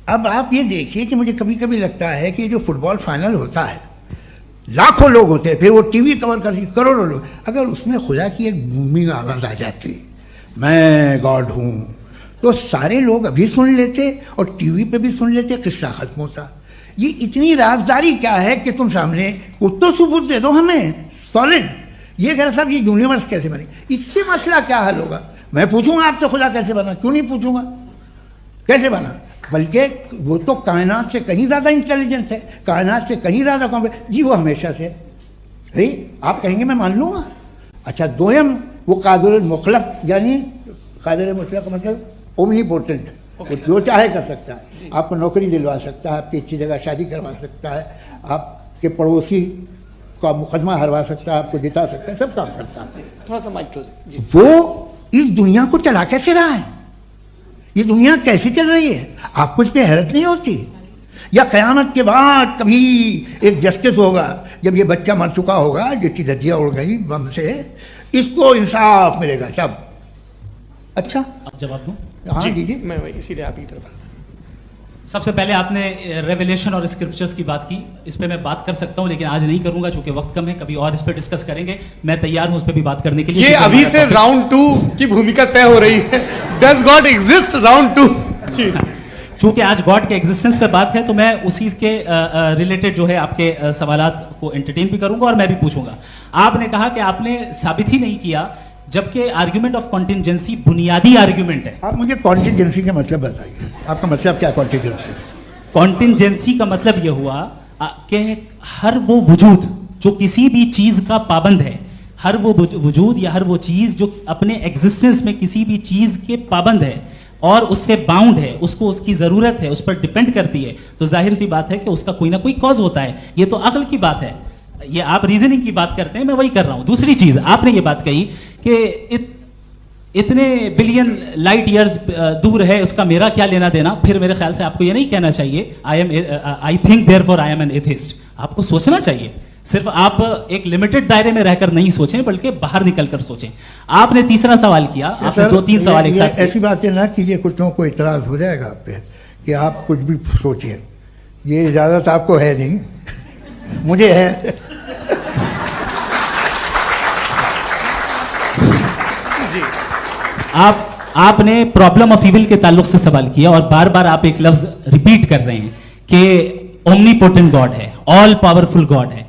अब आप ये देखिए कि मुझे कभी कभी लगता है कि जो फुटबॉल फाइनल होता है, लाखों लोग होते हैं, फिर वो टीवी कवर करती करोड़ों लोग, अगर उसमें खुदा की एक भूमि आवाज़ आ जाती, मैं गॉड हूँ, तो सारे लोग अभी सुन लेते और टीवी पे भी सुन लेते, किस्सा खत्म होता। ये इतनी राजदारी क्या है कि तुम सामने कुछ तो सबूत दे दो हमें सॉलिड। ये कह साहब ये यूनिवर्स कैसे बनी, इससे मसला क्या हल होगा? मैं पूछूंगा आपसे खुदा कैसे बना? क्यों नहीं पूछूंगा कैसे बना? बल्कि वो तो कायनात से कहीं ज़्यादा इंटेलिजेंट है, कायनात से कहीं ज़्यादा कॉम्प्लेक्स। जी वो हमेशा से है, आप कहेंगे मैं मान लूँगा। अच्छा दोयम वो कादिर मुखलक, यानी कादिर मुखलक का मतलब ओमनीपोटेंट, वो जो चाहे कर सकता है। आपको नौकरी दिलवा सकता है, आपकी अच्छी जगह शादी करवा सकता है, आपके पड़ोसी का मुकदमा हरवा सकता है, आपको जिता सकता है, सब काम करता है। थोड़ा सा माइक क्लोज जी। वो इस दुनिया को चला कैसे रहा है? ये दुनिया कैसे चल रही है? आपको इस पर हैरत नहीं होती? या क़यामत के बाद कभी एक जस्टिस होगा, जब ये बच्चा मर चुका होगा जिसकी धज्जियाँ उड़ गई बम से, इसको इंसाफ मिलेगा तब। अच्छा आप जवाब दो। हाँ दीजिए। मैं वही इसीलिए आप ही की तरफ। सबसे पहले आपने रेवलेशन और स्क्रिप्चर्स की बात की, इस पे मैं बात कर सकता हूं लेकिन आज नहीं करूंगा चूंकि वक्त कम है, कभी और इस पे डिस्कस करेंगे। मैं तैयार हूं उस पे भी बात करने के लिए। ये अभी से राउंड 2 की भूमिका तय हो रही है। Does God exist round 2? जी चूंकि आज गॉड के एग्जिस्टेंस पे बात है तो मैं उसी के रिलेटेड जो है आपके सवालात को एंटरटेन भी करूंगा और मैं भी पूछूंगा। आपने कहा कि आपने साबित ही नहीं किया, जबकि आर्ग्यूमेंट ऑफ कॉन्टिजेंसी बुनियादी आर्ग्यूमेंट है। आप मुझे कॉन्टिजेंसी का मतलब बताइए, आपका मतलब क्या कॉन्टिजेंसी? कॉन्टिजेंसी का मतलब यह हुआ कि हर वो वजूद जो किसी भी चीज का पाबंद है, हर वो वजूद या हर वो चीज जो अपने एग्जिस्टेंस में किसी भी चीज के पाबंद है और उससे बाउंड है, उसको उसकी जरूरत है, उस पर डिपेंड करती है, तो जाहिर सी बात है कि उसका कोई ना कोई कॉज होता है। ये तो अक्ल की बात है, ये आप रीजनिंग की बात करते हैं, मैं वही कर रहा हूं। दूसरी चीज आपने ये बात कही कि इतने बिलियन लाइट ईयर्स दूर है, उसका मेरा क्या लेना देना। फिर मेरे ख्याल से आपको ये नहीं कहना चाहिए I think therefore I am an atheist. आपको सोचना चाहिए, सिर्फ आप एक लिमिटेड दायरे में रहकर नहीं सोचें बल्कि बाहर निकलकर सोचें। आपने तीसरा सवाल किया, आपने 2-3 सवाल एक साथ। ऐसी बातें ना कीजिए, कुछ लोगों को इतराज हो जाएगा आप पे कि आप कुछ भी सोचिए। ये इजाजत आपको है नहीं, मुझे है। आपने प्रॉब्लम ऑफ इविल के ताल्लुक से सवाल किया और बार बार आप एक लफ्ज रिपीट कर रहे हैं कि ओमनीपोटेंट गॉड है, ऑल पावरफुल गॉड है।